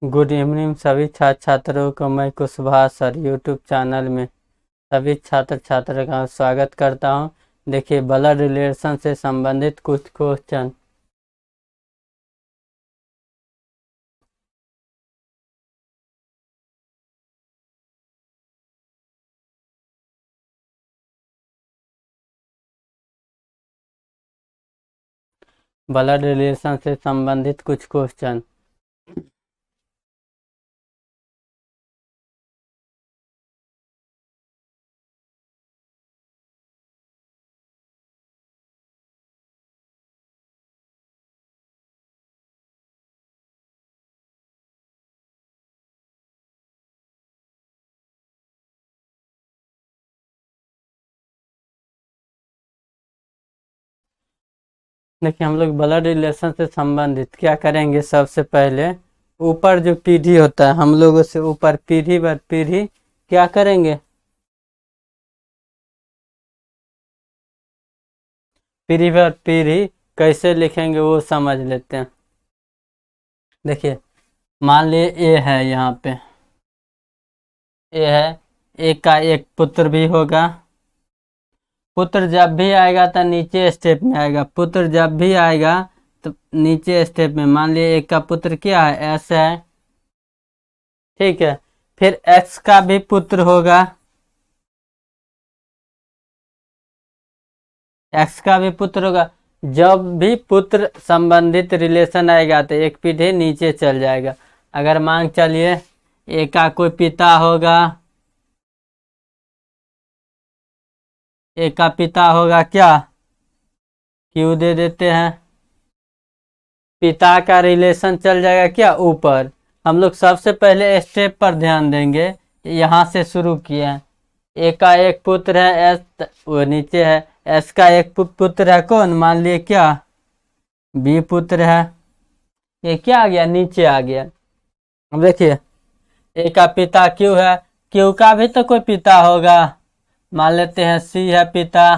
Good evening सभी छात्र छात्रों को मैं कुशवाहा सर यूट्यूब चैनल में सभी छात्र छात्रों का स्वागत करता हूं। देखिए, ब्लड रिलेशन से संबंधित कुछ क्वेश्चन। ब्लड रिलेशन से संबंधित कुछ क्वेश्चन। देखिए, हम लोग ब्लड रिलेशन से संबंधित क्या करेंगे। सबसे पहले ऊपर जो पीढ़ी होता है, हम लोगों से ऊपर पीढ़ी बर पीढ़ी क्या करेंगे, पीढ़ी पर पीढ़ी कैसे लिखेंगे वो समझ लेते हैं। देखिए, मान लिए ए है, यहाँ पे ए है, एक का एक पुत्र भी होगा। पुत्र जब भी आएगा तो नीचे स्टेप में आएगा, पुत्र जब भी आएगा तो नीचे स्टेप में। मान लिए एक का पुत्र क्या है, एस है, ठीक है। फिर एक्स का भी पुत्र होगा, एक्स का भी पुत्र होगा। जब भी पुत्र संबंधित रिलेशन आएगा तो एक पीढ़ी नीचे चल जाएगा। अगर मान चलिए ए का कोई पिता होगा, ए का पिता होगा क्या, क्यू दे देते हैं। पिता का रिलेशन चल जाएगा क्या, ऊपर। हम लोग सबसे पहले स्टेप पर ध्यान देंगे, यहाँ से शुरू किए हैं। ए का एक पुत्र है एस, वो नीचे है। एस का एक पुत्र है कौन, मान लिए क्या, बी पुत्र है। ये क्या आ गया, नीचे आ गया। अब देखिए, ए का पिता क्यू है, क्यू का भी तो कोई पिता होगा, मान लेते हैं सी है पिता।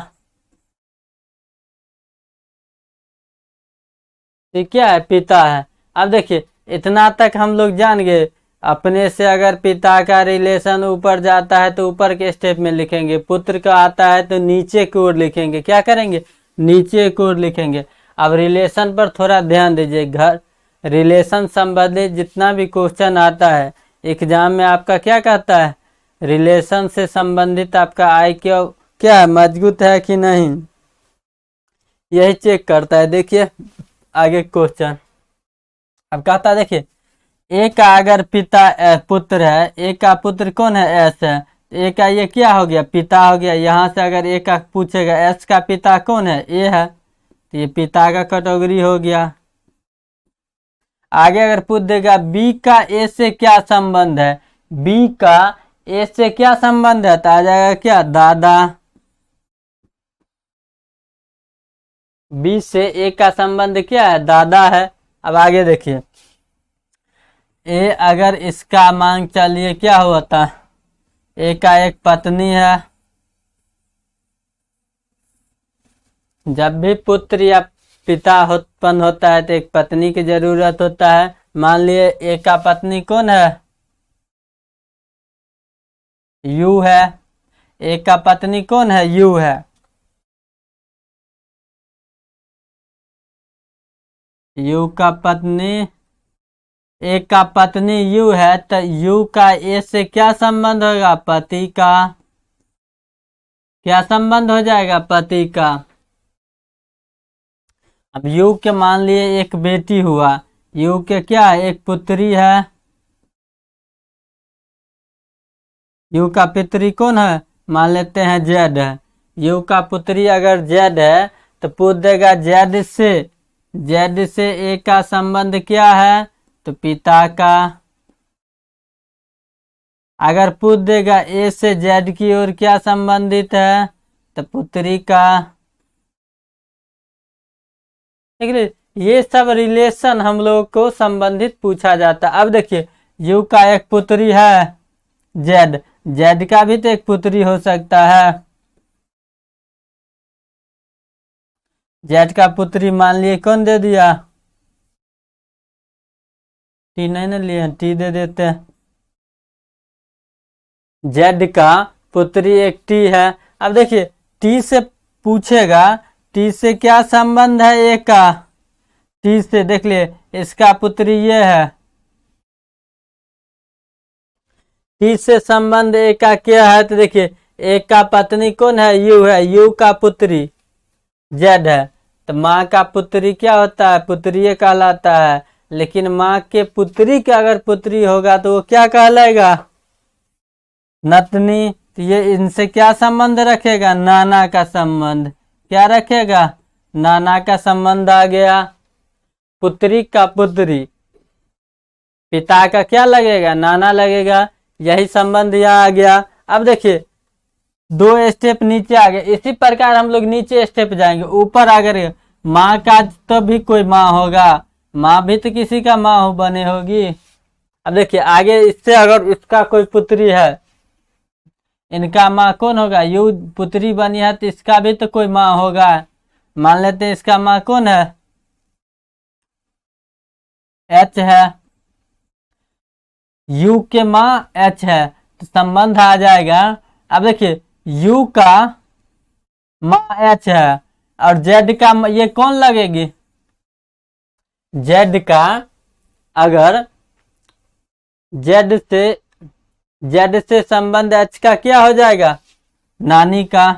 सी क्या है, पिता है। अब देखिए, इतना तक हम लोग जान गए। अपने से अगर पिता का रिलेशन ऊपर जाता है तो ऊपर के स्टेप में लिखेंगे, पुत्र का आता है तो नीचे की ओर लिखेंगे। क्या करेंगे, नीचे की ओर लिखेंगे। अब रिलेशन पर थोड़ा ध्यान दीजिए। घर रिलेशन संबंधित जितना भी क्वेश्चन आता है एग्जाम में, आपका क्या कहता है, रिलेशन से संबंधित आपका IQ क्या है, मजबूत है कि नहीं, यही चेक करता है। देखिए आगे क्वेश्चन। अब कहता है, देखिए, ए का अगर पिता पुत्र है, ए का पुत्र कौन है, एस है। ए का ये क्या हो गया, पिता हो गया। यहाँ से अगर ए का पूछेगा एस का पिता कौन है, ए है, तो ये पिता का कैटेगरी हो गया। आगे अगर पूछ देगा बी का ए से क्या संबंध है, बी का ए से क्या संबंध है, तो आ जाएगा क्या, दादा। बी से ए का संबंध क्या है, दादा है। अब आगे देखिए, ए अगर इसका मांग चलिए क्या हुआ था, ए का एक पत्नी है। जब भी पुत्र या पिता उत्पन्न होता है तो एक पत्नी की जरूरत होता है। मान लिए ए का पत्नी कौन है, यू है। ए का पत्नी कौन है, यू है। यू का पत्नी, ए का पत्नी यू है, तो यू का ए से क्या संबंध होगा, पति का। क्या संबंध हो जाएगा, पति का। अब यू के मान लिए एक बेटी हुआ, यू के क्या है, एक पुत्री है। यू का पितरी कौन है, मान लेते हैं जेड है। यू का पुत्री अगर जेड है तो पूछ देगा जेड से, जेड से ए का संबंध क्या है, तो पिता का। अगर पूछ देगा ए से जेड की ओर क्या संबंधित है, तो पुत्री का। ठीक है, ये सब रिलेशन हम लोग को संबंधित पूछा जाता है। अब देखिए, यू का एक पुत्री है जेड, जेड का भी तो एक पुत्री हो सकता है। जेड का पुत्री मान लिए कौन दे दिया, टी नहीं ना लिए हैं, टी दे देते हैं। जेड का पुत्री एक टी है। अब देखिए टी से पूछेगा, टी से क्या संबंध है ए का, टी से देख लिए इसका पुत्री ये है, टी से संबंध ए का क्या है, तो देखिए ए का पत्नी कौन है, यू है, यू का पुत्री जेड है, तो माँ का पुत्री क्या होता है, पुत्री कहलाता है। लेकिन माँ के पुत्री का अगर पुत्री होगा तो वो क्या कहलाएगा, नतनी। तो ये इनसे क्या संबंध रखेगा, नाना का संबंध, क्या रखेगा, नाना का संबंध आ गया। पुत्री का पुत्री, पिता का क्या लगेगा, नाना लगेगा, यही संबंध यहाँ आ गया। अब देखिए 2 स्टेप नीचे आ गए, इसी प्रकार हम लोग नीचे स्टेप जाएंगे। ऊपर अगर माँ का तो भी कोई माँ होगा, माँ भी तो किसी का माँ हो बने होगी। अब देखिए आगे इससे अगर इसका कोई पुत्री है, इनका माँ कौन होगा, यू पुत्री बनी है तो इसका भी तो कोई माँ होगा। मान लेते हैं इसका माँ कौन है, एच है, यू के माँ एच है, तो संबंध आ जाएगा। अब देखिए यू का माँ एच है और जेड का ये कौन लगेगी, जेड का अगर जेड से संबंध एच का क्या हो जाएगा, नानी का,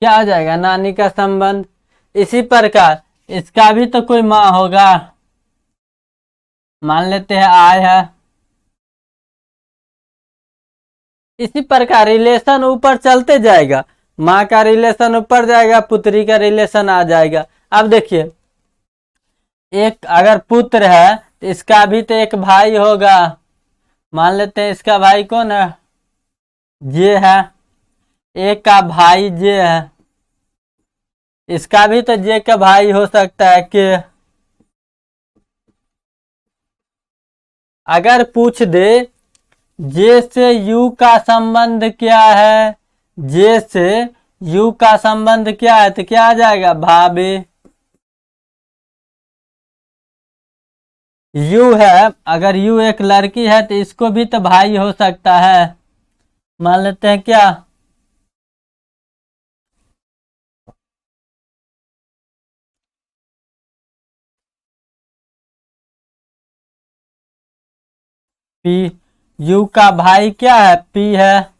क्या हो जाएगा, नानी का संबंध। इसी प्रकार इसका भी तो कोई माँ होगा, मान लेते हैं आय है। इसी प्रकार रिलेशन ऊपर चलते जाएगा, माँ का रिलेशन ऊपर जाएगा, पुत्री का रिलेशन आ जाएगा। अब देखिए एक अगर पुत्र है तो इसका भी तो एक भाई होगा, मान लेते हैं इसका भाई कौन है, जे है, एक का भाई जे है, इसका भी तो जे का भाई हो सकता है कि अगर पूछ दे जे से यू का संबंध क्या है, जे से यू का संबंध क्या है, तो क्या आ जाएगा, भाभी। यू है, अगर यू एक लड़की है तो इसको भी तो भाई हो सकता है, मान लेते हैं क्या, पी। यू का भाई क्या है, पी है,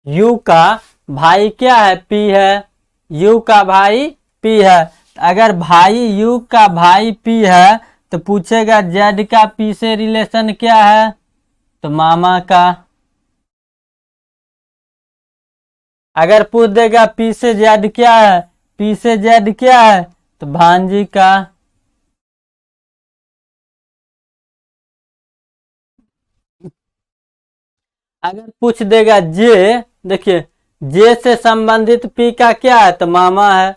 यू का भाई क्या है, पी है, यू का भाई पी है। अगर भाई यू का भाई पी है तो पूछेगा जेड का पी से रिलेशन क्या है, तो मामा का। अगर पूछ देगा पी से जेड क्या है, पी से जेड क्या है, तो भांजी का। अगर पूछ देगा जे, देखिए जे से संबंधित पी का क्या है, तो मामा है,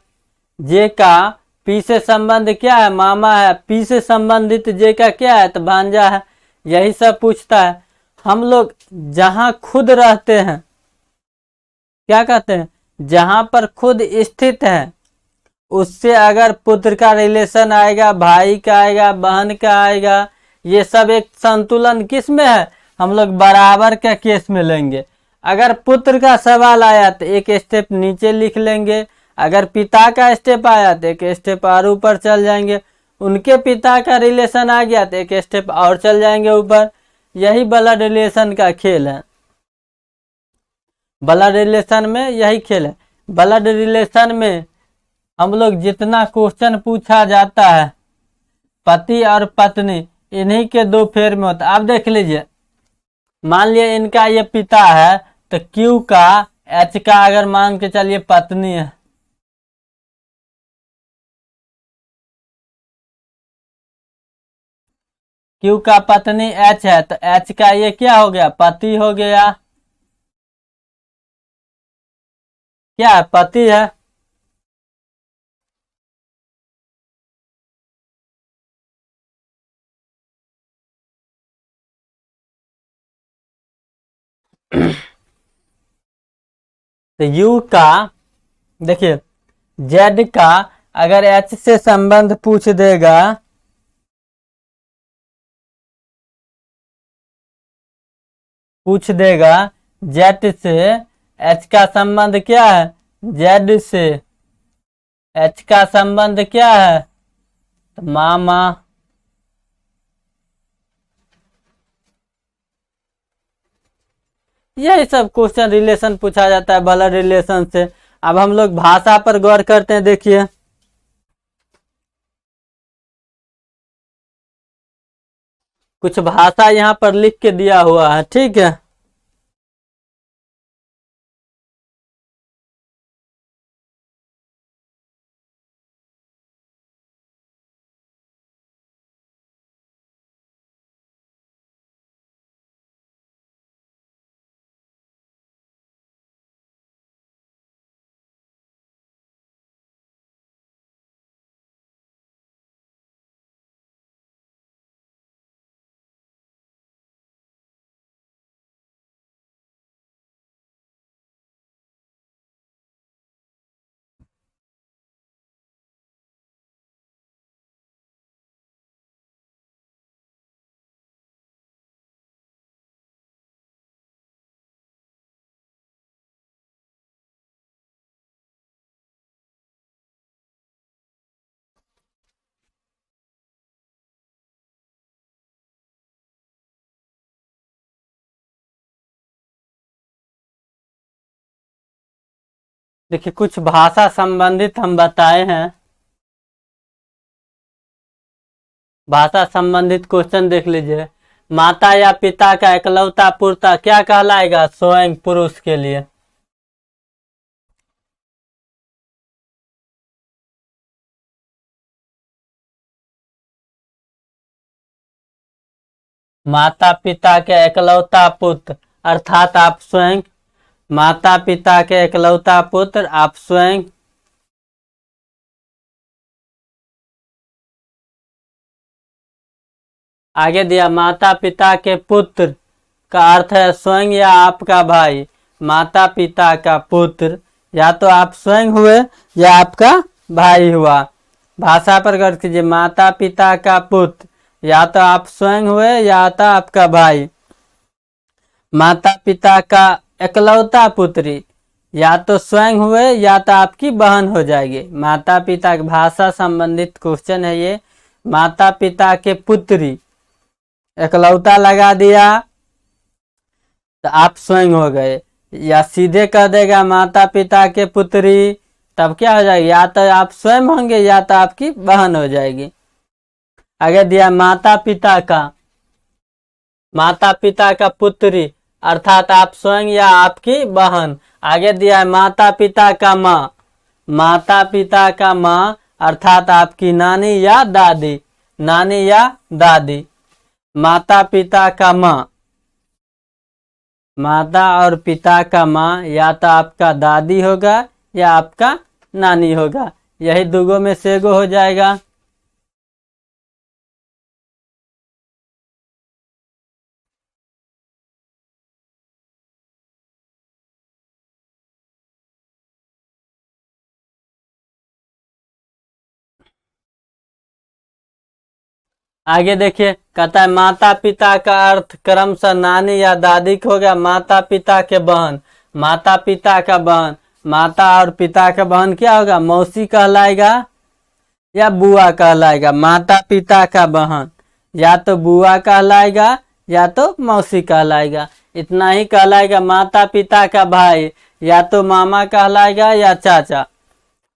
जे का पी से संबंध क्या है, मामा है, पी से संबंधित जे का क्या है, तो भांजा है। यही सब पूछता है। हम लोग जहां खुद रहते हैं, क्या कहते हैं, जहां पर खुद स्थित है, उससे अगर पुत्र का रिलेशन आएगा, भाई का आएगा, बहन का आएगा, ये सब एक संतुलन किस में है, हम लोग बराबर का केस में लेंगे। अगर पुत्र का सवाल आया तो एक स्टेप नीचे लिख लेंगे, अगर पिता का स्टेप आया तो एक स्टेप और ऊपर चल जाएंगे, उनके पिता का रिलेशन आ गया तो एक स्टेप और चल जाएंगे ऊपर। यही ब्लड रिलेशन का खेल है, ब्लड रिलेशन में यही खेल है। ब्लड रिलेशन में हम लोग जितना क्वेश्चन पूछा जाता है, पति और पत्नी इन्हीं के दो फेर में होता है। आप देख लीजिए, मान लिया इनका ये पिता है तो क्यू का एच का अगर मान के चलिए पत्नी है, क्यू का पत्नी एच है तो एच का ये क्या हो गया, पति हो गया, क्या है, पति है। तो यू का देखिए जेड का अगर एच से संबंध पूछ देगा जेड से, एच का संबंध क्या है जेड से, एच का संबंध क्या है तो मामा। यही सब क्वेश्चन रिलेशन पूछा जाता है ब्लड रिलेशन से। अब हम लोग भाषा पर गौर करते हैं। देखिए कुछ भाषा यहाँ पर लिख के दिया हुआ है, ठीक है। देखिए कुछ भाषा संबंधित हम बताए हैं। भाषा संबंधित क्वेश्चन देख लीजिए। माता या पिता का इकलौता पुत्र क्या कहलाएगा स्वयं पुरुष के लिए। माता पिता के इकलौता पुत्र अर्थात आप स्वयं, माता पिता के इकलौता पुत्र आप स्वयं। आगे दिया माता पिता के पुत्र का अर्थ है स्वयं या आपका भाई। माता पिता का पुत्र या तो आप स्वयं हुए या आपका भाई हुआ। भाषा पर गौर कीजिए, माता पिता का पुत्र या तो आप स्वयं हुए या तो आपका भाई। माता पिता का इकलौता पुत्री या तो स्वयं हुए या तो आपकी बहन हो जाएगी। माता पिता की भाषा संबंधित क्वेश्चन है ये। माता पिता के पुत्री इकलौता लगा दिया तो आप स्वयं हो गए, या सीधे कह देगा माता पिता के पुत्री तब क्या हो जाएगी, या तो आप स्वयं होंगे या तो आपकी बहन हो जाएगी। आगे दिया माता पिता का पुत्री अर्थात आप स्वयं या आपकी बहन। आगे दिया है माता पिता का माँ, माता पिता का माँ अर्थात आपकी नानी या दादी, नानी या दादी। माता पिता का माँ, माता और पिता का माँ या तो आपका दादी होगा या आपका नानी होगा। यही दुगो में से एगो हो जाएगा। आगे देखिए कहता है माता पिता का अर्थ क्रमशः नानी या दादी को हो गया। माता पिता के बहन, माता पिता का बहन, माता और पिता का बहन क्या होगा मौसी कहलाएगा या बुआ कहलाएगा। माता पिता का बहन या तो बुआ कहलाएगा या तो मौसी कहलाएगा, इतना ही कहलाएगा। माता पिता का भाई या तो मामा कहलाएगा या चाचा।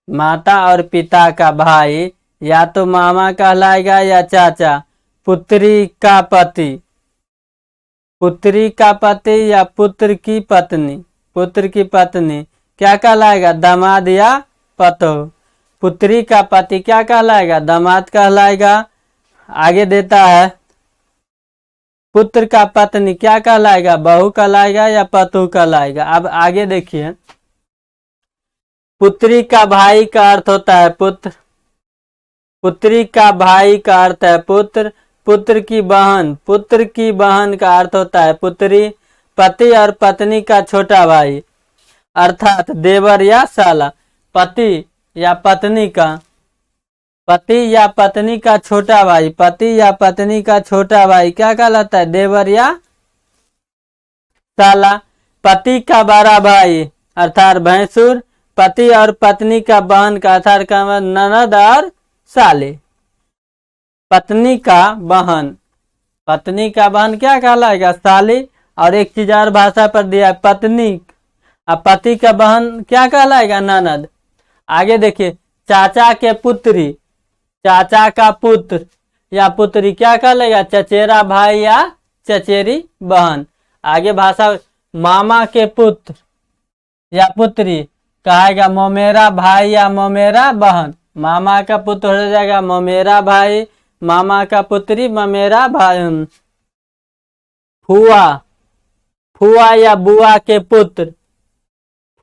माता और पिता का भाई या तो मामा कहलाएगा या चाचा। पुत्री का पति, पुत्री का पति या पुत्र की पत्नी, पुत्र की पत्नी क्या कहलाएगा दामाद या पतोह। पुत्री का पति क्या कहलाएगा दामाद कहलाएगा। आगे देता है पुत्र का पत्नी क्या कहलाएगा बहू कहलाएगा या पतोह कहलाएगा। अब आगे देखिए पुत्री का भाई का अर्थ होता है पुत्र, पुत्री का भाई का अर्थ है पुत्र। पुत्र की बहन, पुत्र की बहन का अर्थ होता है पुत्री। पति और पत्नी का छोटा भाई अर्थात देवर या साला। पति या पत्नी का पति या पत्नी का छोटा भाई, पति या पत्नी का छोटा भाई क्या कहलाता है? देवर या साला। पति का बड़ा भाई अर्थात भैंसुर। पति और पत्नी का बहन का अर्थात का ननद और साले। पत्नी का बहन, पत्नी का बहन क्या कहलाएगा? साली। और एक चीज और भाषा पर दिया है पत्नी, अब पति का बहन क्या कहलाएगा? ननद। आगे देखिए, चाचा के पुत्री, चाचा का पुत्र या पुत्री क्या कहलाएगा? चचेरा भाई या चचेरी बहन। आगे भाषा, मामा के पुत्र या पुत्री कहेगा ममेरा भाई या ममेरा बहन। मामा का पुत्र हो जाएगा ममेरा भाई, मामा का पुत्री ममेरा भाई। फुआ, फुआ या बुआ के पुत्र,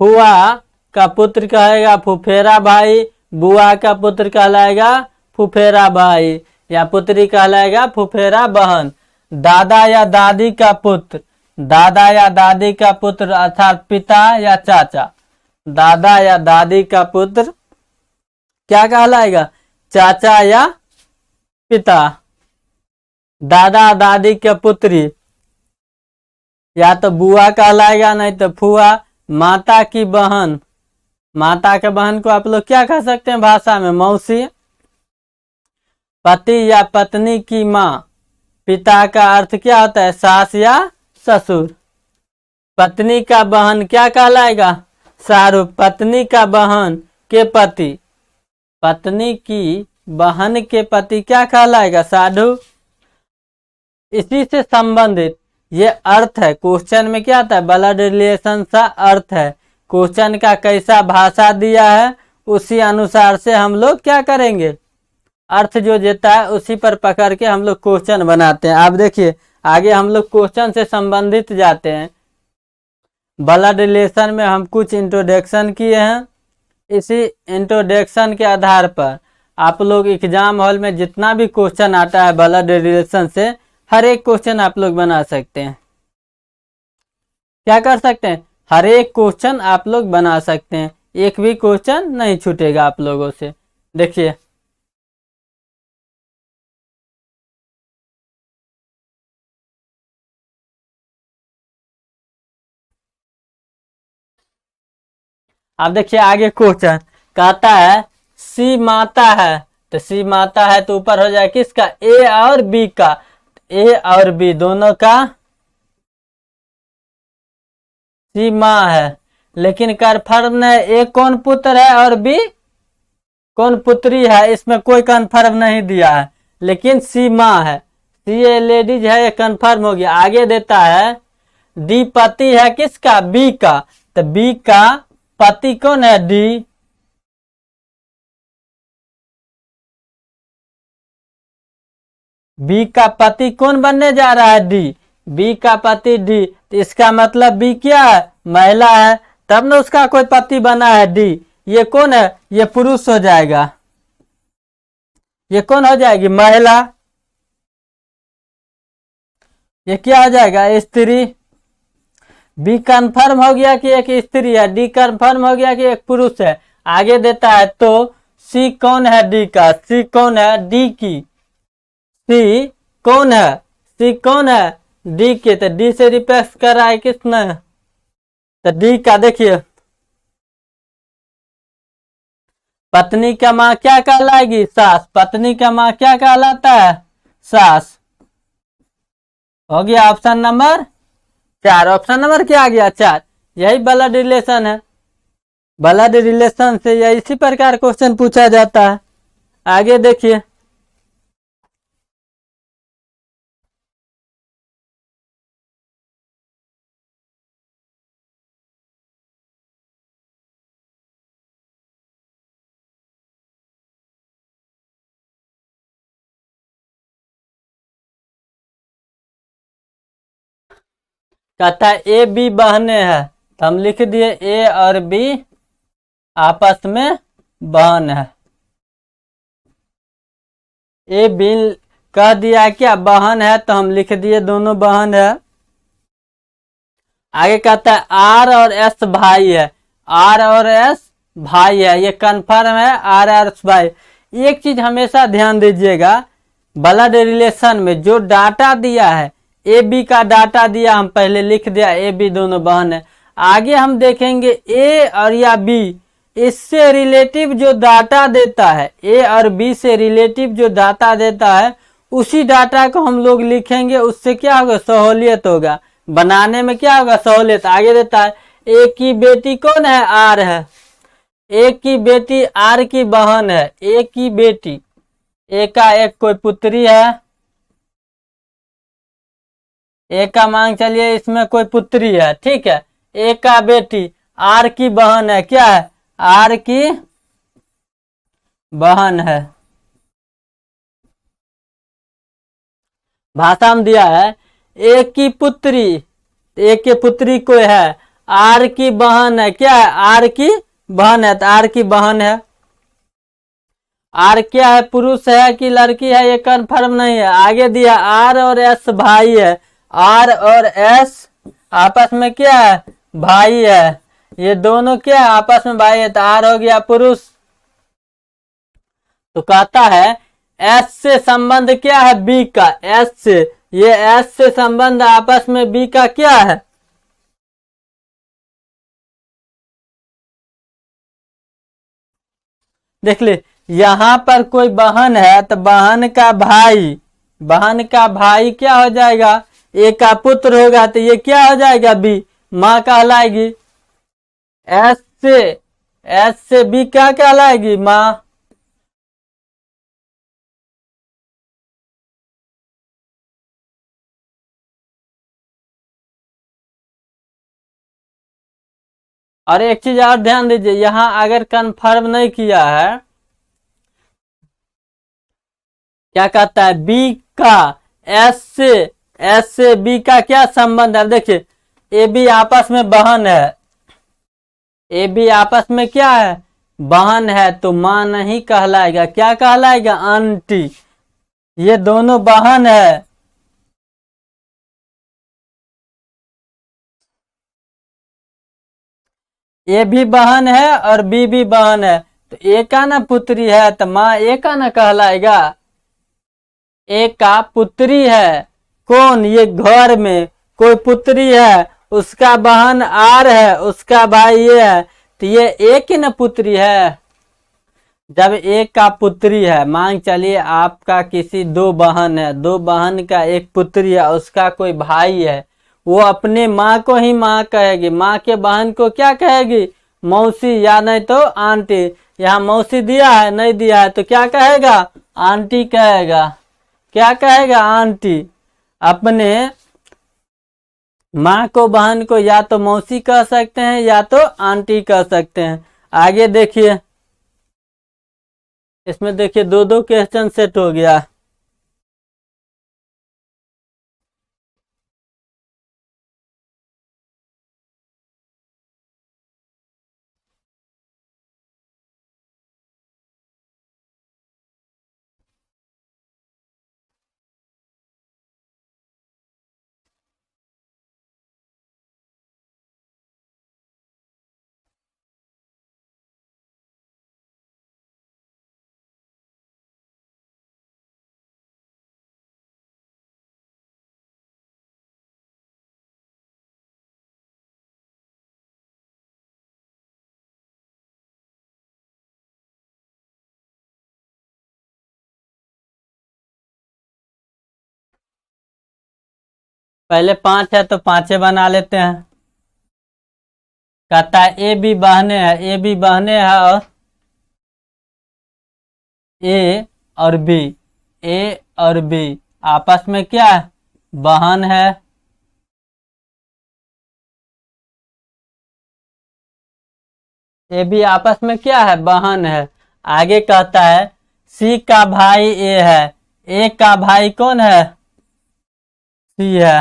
फुआ का पुत्र कहेगा फुफेरा भाई, बुआ का पुत्र कहलाएगा फुफेरा भाई या पुत्री कहलाएगा फुफेरा बहन। दादा या दादी का पुत्र, दादा या दादी का पुत्र अर्थात पिता या चाचा, दादा या दादी का पुत्र क्या कहलाएगा? चाचा या पिता। दादा दादी के पुत्री या तो बुआ कहलाएगा नहीं तो फुआ। माता की बहन, माता के बहन को आप लोग क्या कह सकते हैं भाषा में? मौसी। पति या पत्नी की माँ, पिता का अर्थ क्या होता है? सास या ससुर। पत्नी का बहन क्या कहलाएगा? सारू। पत्नी का बहन के पति, पत्नी की बहन के पति क्या कहलाएगा? साधु। इसी से संबंधित ये अर्थ है, क्वेश्चन में क्या आता है? ब्लड रिलेशन सा अर्थ है। क्वेश्चन का कैसा भाषा दिया है उसी अनुसार से हम लोग क्या करेंगे? अर्थ जो देता है उसी पर पकड़ के हम लोग क्वेश्चन बनाते हैं। आप देखिए आगे हम लोग क्वेश्चन से संबंधित जाते हैं। ब्लड रिलेशन में हम कुछ इंट्रोडक्शन किए हैं। इसी इंट्रोडक्शन के आधार पर आप लोग एग्जाम हॉल में जितना भी क्वेश्चन आता है ब्लड रिलेशन से, हर एक क्वेश्चन आप लोग बना सकते हैं। क्या कर सकते हैं? हर एक क्वेश्चन आप लोग बना सकते हैं, एक भी क्वेश्चन नहीं छूटेगा आप लोगों से। देखिए अब देखिए आगे क्वेश्चन कहता है सी माता है, तो सी माता है तो ऊपर हो जाए किसका? ए और बी का। ए और बी दोनों का सी माँ है, लेकिन कन्फर्म है ए कौन पुत्र है और बी कौन पुत्री है, इसमें कोई कन्फर्म नहीं दिया है, लेकिन सी माँ है। सी ए लेडीज है, ये कन्फर्म हो गया। आगे देता है डी पति है किसका? बी का। तो बी का पति कौन है? डी। बी का पति कौन बनने जा रहा है? डी। बी का पति डी, तो इसका मतलब बी क्या है? महिला है, तब ना उसका कोई पति बना है डी। ये कौन है? ये पुरुष हो जाएगा। ये कौन हो जाएगी? महिला। ये क्या हो जाएगा? स्त्री। बी कंफर्म हो गया कि एक स्त्री है, डी कंफर्म हो गया कि एक पुरुष है। आगे देता है तो सी कौन है? डी का। सी कौन है? डी की। सी कौन है? सी कौन है? डी के। तो डी से रिप्लेस कर रहा है किसने? तो डी का। देखिए पत्नी का माँ क्या कहलाएगी? सास। पत्नी का माँ क्या कहलाता है? सास। हो गया ऑप्शन नंबर 4। ऑप्शन नंबर क्या आ गया? 4। यही ब्लड रिलेशन है। ब्लड रिलेशन से या इसी प्रकार क्वेश्चन पूछा जाता है। आगे देखिए कहता है ए बी बहने हैं, तो हम लिख दिए ए और बी आपस में बहन है। ए बी कह दिया क्या? बहन है, तो हम लिख दिए दोनों बहन है। आगे कहता है आर और एस भाई है। आर और एस भाई है, ये कन्फर्म है। आर और एस भाई, एक चीज हमेशा ध्यान दीजिएगा, ब्लड रिलेशन में जो डाटा दिया है, ए बी का डाटा दिया, हम पहले लिख दिया ए बी दोनों बहन है। आगे हम देखेंगे ए और या बी, इससे रिलेटिव जो डाटा देता है, ए और बी से रिलेटिव जो डाटा देता है, उसी डाटा को हम लोग लिखेंगे। उससे क्या होगा, सहूलियत होगा बनाने में, क्या होगा सहूलियत। आगे देता है ए की बेटी कौन है, आर है। ए की बेटी आर की बहन है। ए की बेटी, ए का एक कोई पुत्री है, ए का मांग चलिए इसमें कोई पुत्री है, ठीक है। ए का बेटी आर की बहन है, क्या है, आर की बहन है। भाषा में दिया है ए की पुत्री, ए के पुत्री कोई है, आर की बहन है, क्या है, आर की बहन है, तो आर की बहन है। आर क्या है, पुरुष है कि लड़की है, ये कन्फर्म नहीं है। आगे दिया आर और एस भाई है, आर और एस आपस में क्या है, भाई है। ये दोनों क्या है, आपस में भाई है, तो आर हो गया पुरुष। तो कहता है एस से संबंध क्या है, बी का, एस से, ये एस से संबंध आपस में बी का क्या है, देख ले। यहां पर कोई बहन है तो बहन का भाई, बहन का भाई क्या हो जाएगा, ए का पुत्र होगा, तो ये क्या हो जाएगा, बी, माँ कहलाएगी। एस से बी क्या कहलाएगी, माँ। और एक चीज और ध्यान दीजिए, यहां अगर कंफर्म नहीं किया है, क्या कहता है, बी का एस से बी का क्या संबंध है। देखिए ए बी आपस में बहन है, ए बी आपस में क्या है, बहन है, तो मां नहीं कहलाएगा, क्या कहलाएगा, आंटी। ये दोनों बहन है, ए भी बहन है और बी भी बहन है, तो ए का ना पुत्री है, तो माँ ए का ना कहलाएगा। ए का पुत्री है, कौन, ये घर में कोई पुत्री है, उसका बहन आर है, उसका भाई ये है, तो ये ए की ना पुत्री है। जब एक का पुत्री है, मान चलिए आपका किसी दो बहन है, दो बहन का एक पुत्री है, उसका कोई भाई है, वो अपने माँ को ही माँ कहेगी, माँ के बहन को क्या कहेगी, मौसी, या नहीं तो आंटी। यहाँ मौसी दिया है, नहीं दिया है, तो क्या कहेगा, आंटी कहेगा, क्या कहेगा, आंटी। अपने माँ को बहन को या तो मौसी कह सकते हैं या तो आंटी कह सकते हैं। आगे देखिए, इसमें देखिए दो दो क्वेश्चन सेट हो गया। पहले 5 है तो 5 बना लेते हैं। कहता है ए बी बहने हैं, ए बी बहने हैं, और ए और बी, ए और बी आपस में क्या है, बहन है। ए बी आपस में क्या है, बहन है। आगे कहता है सी का भाई ए है, ए का भाई कौन है, सी है।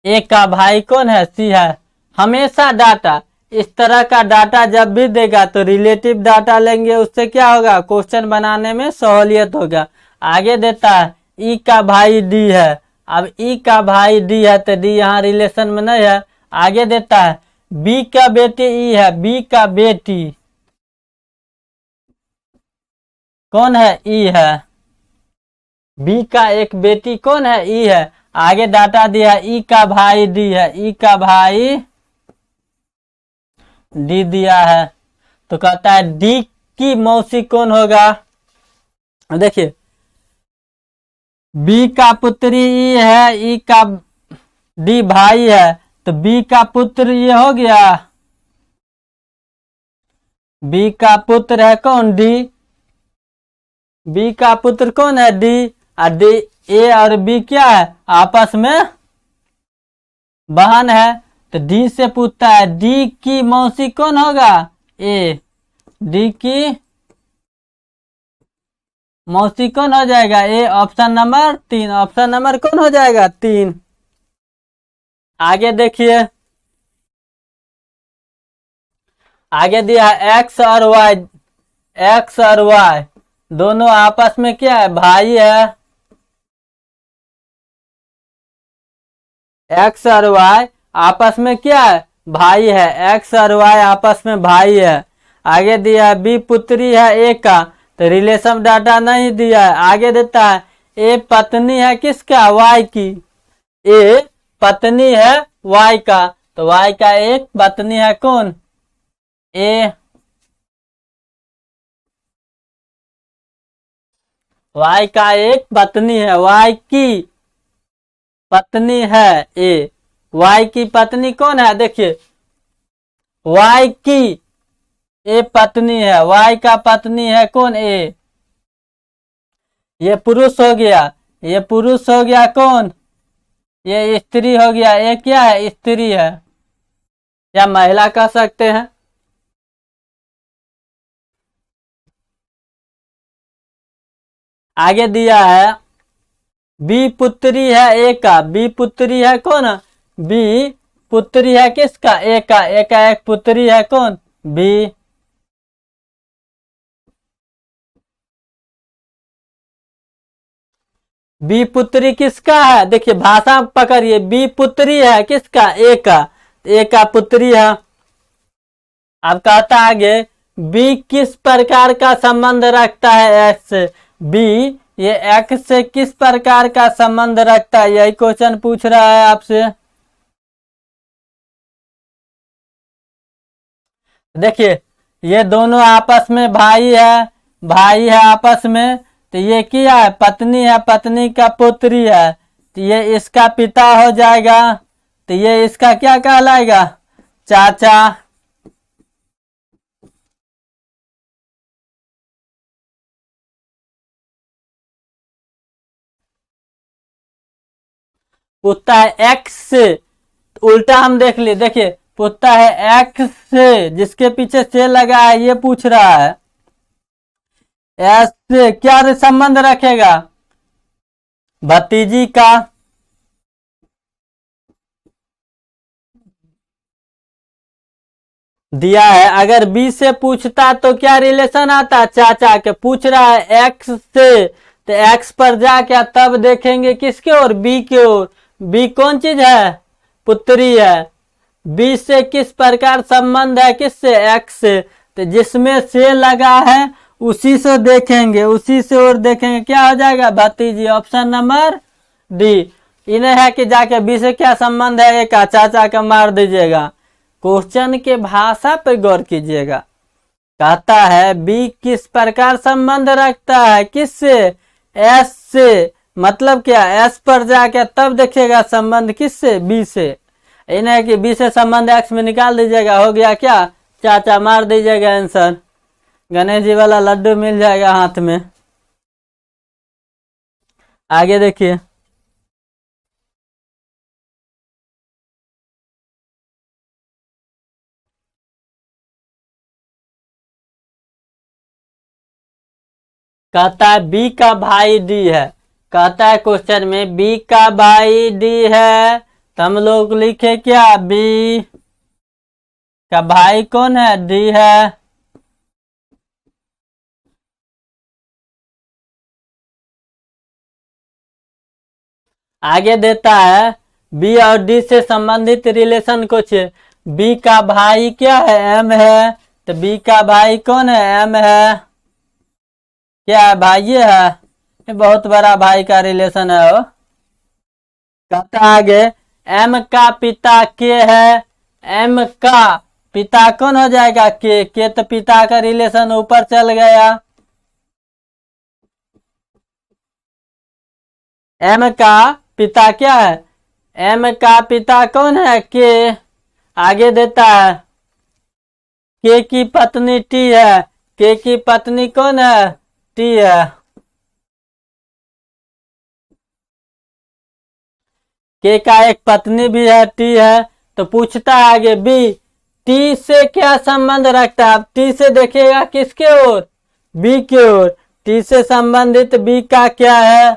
ए का भाई कौन है, सी है। हमेशा डाटा इस तरह का डाटा जब भी देगा तो रिलेटिव डाटा लेंगे, उससे क्या होगा, क्वेश्चन बनाने में सहूलियत होगा। आगे देता है ई का भाई डी है, अब ई का भाई डी है तो डी यहाँ रिलेशन में नहीं है। आगे देता है बी का बेटी ई है, बी का बेटी, कौन है? ई है। बी का एक बेटी कौन है? ई है। आगे डाटा दिया है ई का भाई डी है, ई का भाई डी दिया है। तो कहता है डी की मौसी कौन होगा? देखिए बी का पुत्री ई है, ई का डी भाई है, तो बी का पुत्र ये हो गया। बी का पुत्र है कौन? डी। बी का पुत्र कौन है? डी। और डी ए और बी क्या है? आपस में बहन है। तो डी से पूछता है डी की मौसी कौन होगा? ए। डी की मौसी कौन हो जाएगा? A. Option number 3। Option number कौन हो जाएगा? 3। आगे देखिए, आगे दिया है एक्स और वाई। एक्स और वाई दोनों आपस में क्या है? भाई है। एक्स और वाई आपस में क्या है? भाई है। एक्स और वाई आपस में भाई है। आगे दिया है बी पुत्री है ए का, तो रिलेशन डाटा नहीं दिया है। आगे देता है ए पत्नी है किसका? वाई की। ए पत्नी है वाई का, तो वाई का एक पत्नी है कौन? ए। वाई का एक पत्नी है, वाई की पत्नी है ए। वाई की पत्नी कौन है? देखिए वाई की ए पत्नी है, वाई का पत्नी है कौन? ए। ये पुरुष हो गया, ये पुरुष हो गया कौन? ये स्त्री हो गया। ये क्या है? स्त्री है या महिला कह सकते हैं। आगे दिया है बी पुत्री है ए का। बी पुत्री है कौन? बी पुत्री है किसका? ए का। ए का एक पुत्री है कौन? बी। बी पुत्री किसका है? देखिए भाषा पकड़िए, बी पुत्री है किसका? ए का। ए का पुत्री है। अब कहता आगे बी किस प्रकार का संबंध रखता है एक्स से? बी ये एक्स से किस प्रकार का संबंध रखता है? यही क्वेश्चन पूछ रहा है आपसे। देखिए ये दोनों आपस में भाई है, भाई है आपस में। तो ये क्या है? पत्नी है, पत्नी का पुत्री है, तो ये इसका पिता हो जाएगा। तो ये इसका क्या कहलाएगा? चाचा। पूछता है एक्स से, उल्टा हम देख लिए। देखिए पूछता है एक्स से, जिसके पीछे से लगा है ये पूछ रहा है। एस से क्या संबंध रखेगा? भतीजी का। दिया है। अगर बी से पूछता तो क्या रिलेशन आता? चाचा के। पूछ रहा है एक्स से, तो एक्स पर जाके तब देखेंगे किसके ओर? बी के ओर। बी कौन चीज है? पुत्री है। बी से किस प्रकार संबंध है? किससे? एक्स से। तो जिसमें से लगा है उसी से देखेंगे, उसी से और देखेंगे। क्या हो जाएगा? भतीजी। Option number D. इन्हें है कि जाके बी से क्या संबंध है? एक चाचा का मार दीजिएगा। क्वेश्चन के भाषा पर गौर कीजिएगा। कहता है बी किस प्रकार संबंध रखता है? किससे? एस से। मतलब क्या? एस पर जाके तब देखिएगा संबंध किससे? बी से। इन्हें कि बी से संबंध एक्स में निकाल दीजिएगा। हो गया क्या? चाचा। मार दीजिएगा आंसर। गणेश जी वाला लड्डू मिल जाएगा हाथ में। आगे देखिए, कहता है बी का भाई डी है। कहता है क्वेश्चन में बी का भाई डी है, तो हम लोग लिखे क्या? बी का भाई कौन है? डी है। आगे देता है बी और डी से संबंधित रिलेशन कुछ। बी का भाई क्या है? एम है। तो बी का भाई कौन है? एम है। क्या है? भाई है, ये बहुत बड़ा भाई का रिलेशन है वो। कहता है आगे, एम का पिता के है। एम का पिता कौन हो जाएगा? के तो पिता का रिलेशन ऊपर चल गया। एम का पिता क्या है? एम का पिता कौन है? के। आगे देता है के की पत्नी टी है। के की पत्नी कौन है? टी है। के का एक पत्नी भी है, टी है। तो पूछता है आगे बी, टी से क्या संबंध रखता है? अब टी से देखिएगा किसके ओर? बी की ओर। टी से संबंधित बी का क्या है?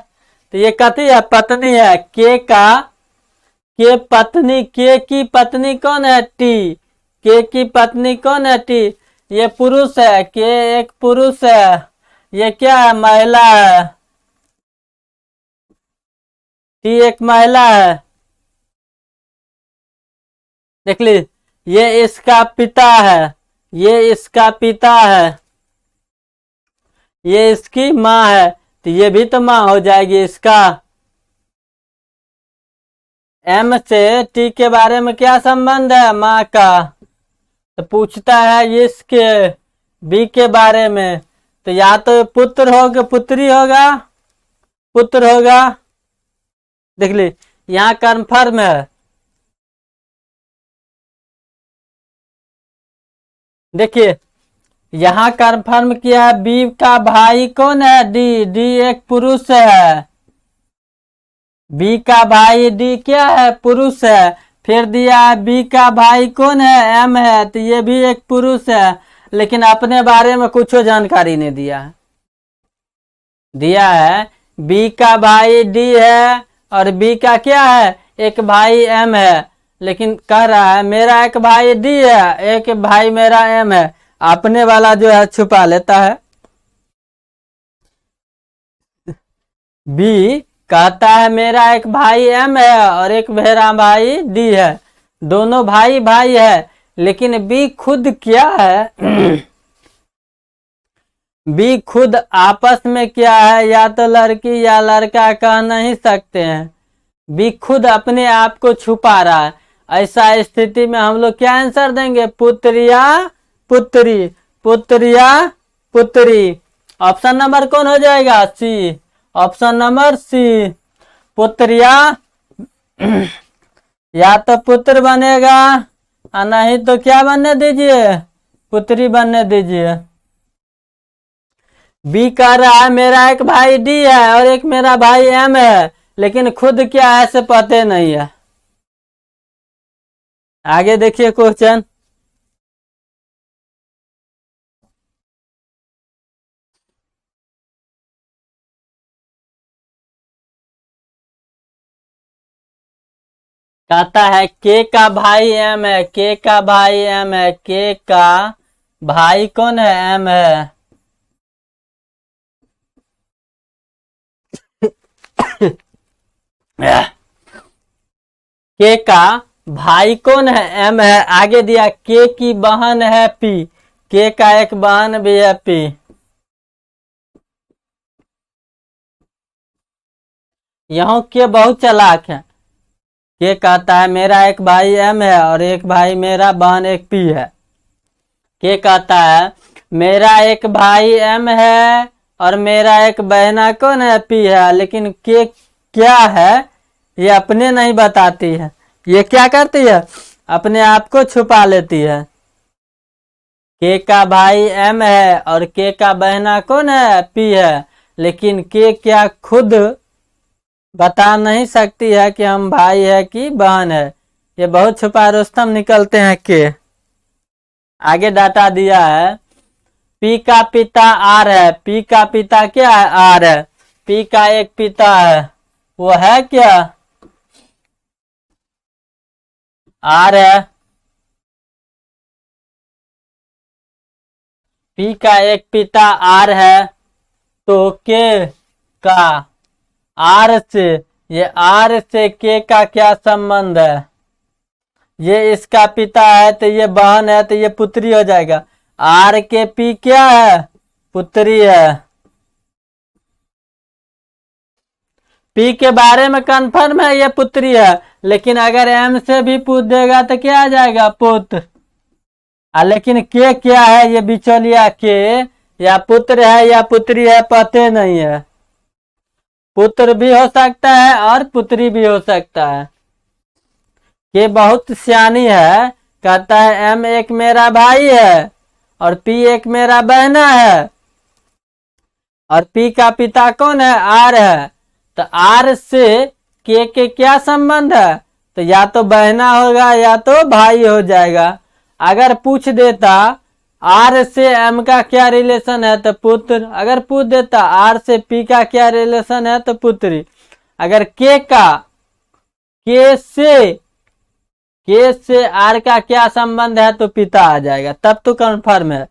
तो ये कथी है? पत्नी है। के पत्नी, के की पत्नी कौन है? टी। के की पत्नी कौन है? टी। ये पुरुष है, के एक पुरुष है। ये क्या है? महिला है। टी एक महिला है। देख ली, ये इसका पिता है, ये इसका पिता है, ये इसकी माँ है। तो ये भी तो माँ हो जाएगी इसका। एम से टी के बारे में क्या संबंध है? माँ का। तो पूछता है इसके बी के बारे में, तो या तो पुत्र होगा, पुत्री होगा, पुत्र होगा। देख ली, यहाँ कन्फर्म है। देखिए यहाँ कन्फर्म किया है, बी का भाई कौन है? डी। डी एक पुरुष है। बी का भाई डी क्या है? पुरुष है। फिर दिया है बी का भाई कौन है? एम है। तो ये भी एक पुरुष है, लेकिन अपने बारे में कुछ जानकारी नहीं दिया है। दिया है बी का भाई डी है और बी का क्या है? एक भाई एम है, लेकिन कह रहा है मेरा एक भाई डी है, एक भाई मेरा एम है। अपने वाला जो है छुपा लेता है। बी कहता है मेरा एक भाई एम है और एक मेरा भाई डी है, दोनों भाई भाई है। लेकिन बी खुद क्या है? बी खुद आपस में क्या है? या तो लड़की या लड़का कह नहीं सकते हैं। बी खुद अपने आप को छुपा रहा है। ऐसा स्थिति में हम लोग क्या आंसर देंगे? पुत्र या पुत्री, पुत्र या पुत्री। ऑप्शन नंबर कौन हो जाएगा? सी। ऑप्शन नंबर सी, पुत्र या तो पुत्र बनेगा और नहीं तो क्या बनने दीजिए? पुत्री बनने दीजिए। बी कह रहा है मेरा एक भाई डी है और एक मेरा भाई एम है, लेकिन खुद क्या है से पते नहीं है। आगे देखिए क्वेश्चन। कहता है के का भाई एम है, के का भाई एम है, के का भाई कौन है? एम है। के का भाई कौन है? एम है। आगे दिया के की बहन है पी, के का एक बहन भी है पी। यहाँ के बहुत चालाक है। के कहता है मेरा एक भाई एम है और एक भाई मेरा बहन एक पी है। के कहता है मेरा एक भाई एम है और मेरा एक बहना कौन है? पी है। लेकिन के क्या है ये अपने नहीं बताती है। ये क्या करती है? अपने आप को छुपा लेती है। के का भाई एम है और के का बहना कौन है? पी है। लेकिन के क्या खुद बता नहीं सकती है कि हम भाई है कि बहन है। ये बहुत छुपा रुस्तम निकलते हैं के। आगे डाटा दिया है पी का पिता आर है। पी का पिता क्या है? आर है। पी का एक पिता है, वो है क्या? आर है। पी का एक पिता आर है, तो के का आर से, ये आर से के का क्या संबंध है? ये इसका पिता है तो ये बहन है, तो ये पुत्री हो जाएगा। आर के पी क्या है? पुत्री है। पी के बारे में कंफर्म है ये पुत्री है, लेकिन अगर एम से भी पूछ देगा तो क्या आ जाएगा, पुत्र। लेकिन के क्या है, ये बिचौलिया के या पुत्र है या पुत्री है पते नहीं है। पुत्र भी हो सकता है और पुत्री भी हो सकता है। के बहुत सियानी है, कहता है एम एक मेरा भाई है और पी एक मेरा बहना है, और पी का पिता कौन है, आर है। तो आर से के क्या संबंध है, तो या तो बहना होगा या तो भाई हो जाएगा। अगर पूछ देता आर से एम का क्या रिलेशन है तो पुत्र, अगर पूछ देता आर से पी का क्या रिलेशन है तो पुत्री। अगर के से आर का क्या संबंध है तो पिता आ जाएगा, तब तो कंफर्म है।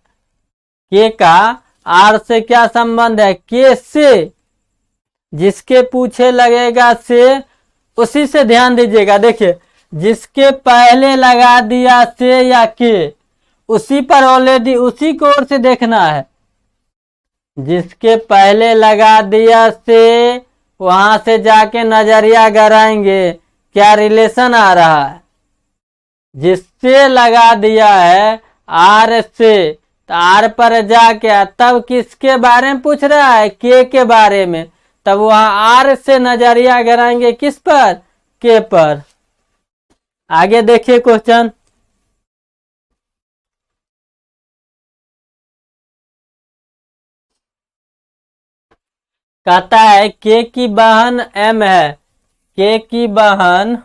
के का आर से क्या संबंध है, के से, जिसके पूछे लगेगा से, उसी से ध्यान दीजिएगा। देखिए जिसके पहले लगा दिया से या के, उसी पर ऑलरेडी उसी को ओर से देखना है। जिसके पहले लगा दिया से, वहां से जाके नजरिया गड़ाएंगे क्या रिलेशन आ रहा है। जिससे लगा दिया है आर से, तो आर पर जाके तब किसके बारे में पूछ रहा है, के बारे में, तब वहां आर से नजरिया गड़ाएंगे किस पर, के पर। आगे देखिए क्वेश्चन। कहता है के की बहन एम है, के की बहन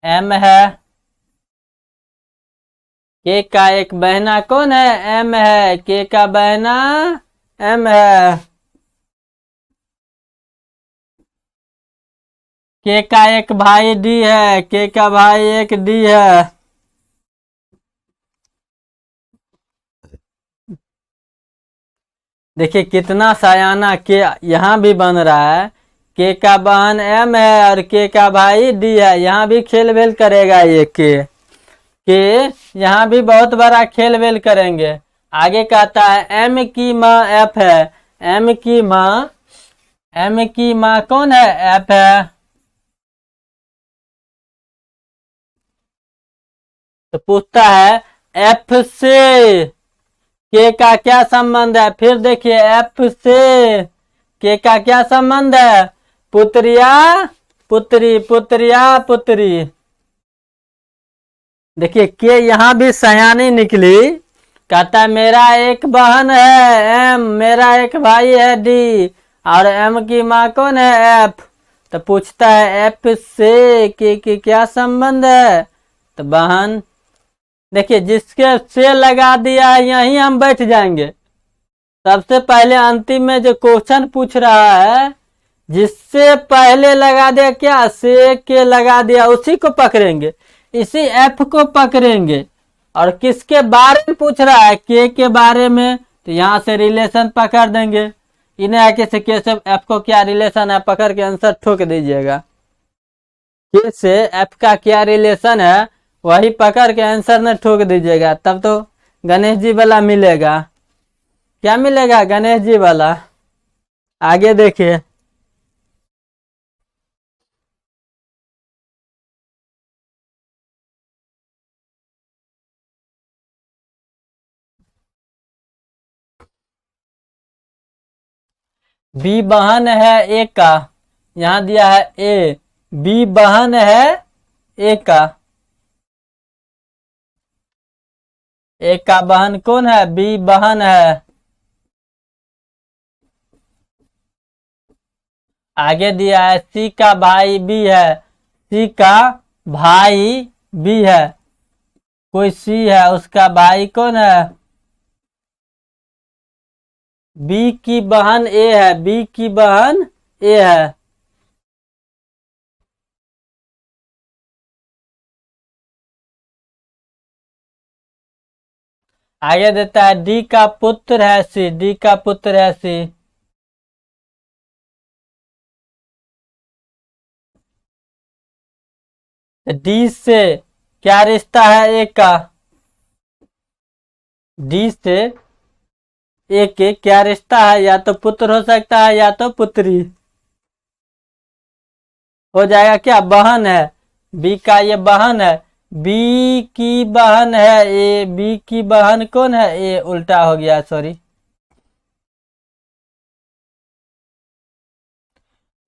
एम है, के का एक बहना कौन है, एम है, के का बहना एम है। के का एक भाई डी है, के का भाई एक डी है। देखिए कितना सायाना के यहाँ भी बन रहा है। के का बहन एम है और के का भाई डी है, यहाँ भी खेल वेल करेगा ये के यहाँ भी बहुत बड़ा खेल वेल करेंगे। आगे कहता है एम की माँ एफ है, एम की माँ कौन है, एफ है। तो पूछता है एफ से के का क्या संबंध है। फिर देखिए एफ से के का क्या संबंध है, पुत्रिया पुत्री, पुत्रिया पुत्री। देखिए के यहाँ भी सयानी निकली। कहता है मेरा एक बहन है एम, मेरा एक भाई है डी, और एम की माँ कौन है, एफ। तो पूछता है एफ से के क्या संबंध है, तो बहन। देखिए जिसके से लगा दिया है यहीं हम बैठ जाएंगे। सबसे पहले अंतिम में जो क्वेश्चन पूछ रहा है, जिससे पहले लगा दिया क्या, से के लगा दिया, उसी को पकड़ेंगे, इसी एफ को पकड़ेंगे। और किसके बारे में पूछ रहा है, के बारे में, तो यहाँ से रिलेशन पकड़ देंगे। इन्हें आके से के से एफ को क्या रिलेशन है पकड़ के आंसर ठोक दीजिएगा। के से एफ का क्या रिलेशन है वही पकड़ के आंसर न ठोक दीजिएगा, तब तो गणेश जी वाला मिलेगा। क्या मिलेगा, गणेश जी वाला। आगे देखिए। बी बहन है ए का, यहाँ दिया है ए, बी बहन है ए का। ए का बहन कौन है, बी बहन है। आगे दिया है सी का भाई बी है, सी का भाई बी है। कोई सी है उसका भाई कौन है, बी की बहन ए है, बी की बहन ए है। आगे देता है डी का पुत्र है सी, डी का पुत्र है सी। डी से क्या रिश्ता है ए का, डी से ए के क्या रिश्ता है, या तो पुत्र हो सकता है या तो पुत्री। हो जाएगा क्या, बहन है, बी का ये बहन है, बी की बहन है ए, बी की बहन कौन है ए, उल्टा हो गया सॉरी,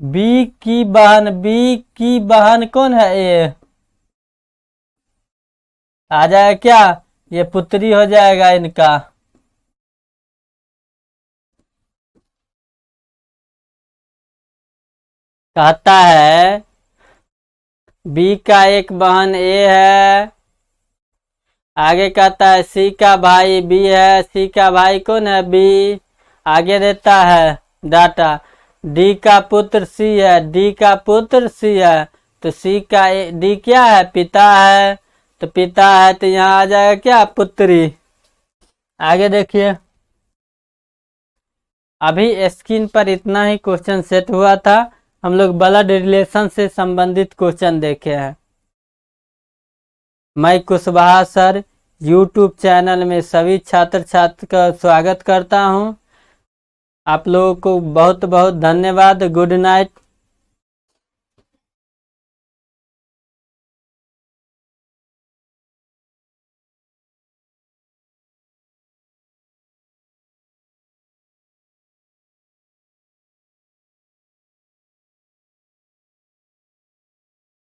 बी की बहन कौन है ए, आ जाएगा क्या, ये पुत्री हो जाएगा इनका। कहता है बी का एक बहन ए है, आगे कहता है सी का भाई बी है, सी का भाई कौन है बी, आगे देता है डाटा डी का पुत्र सी है, डी का पुत्र सी है, तो सी का डी क्या है, पिता है, तो पिता है तो यहाँ आ जाएगा क्या, पुत्री। आगे देखिए, अभी स्क्रीन पर इतना ही क्वेश्चन सेट हुआ था, हम लोग ब्लड रिलेशन से संबंधित क्वेश्चन देखे हैं। मैं कुशवाहा सर यूट्यूब चैनल में सभी छात्र छात्र का स्वागत करता हूं। आप लोगों को बहुत बहुत धन्यवाद। Good night.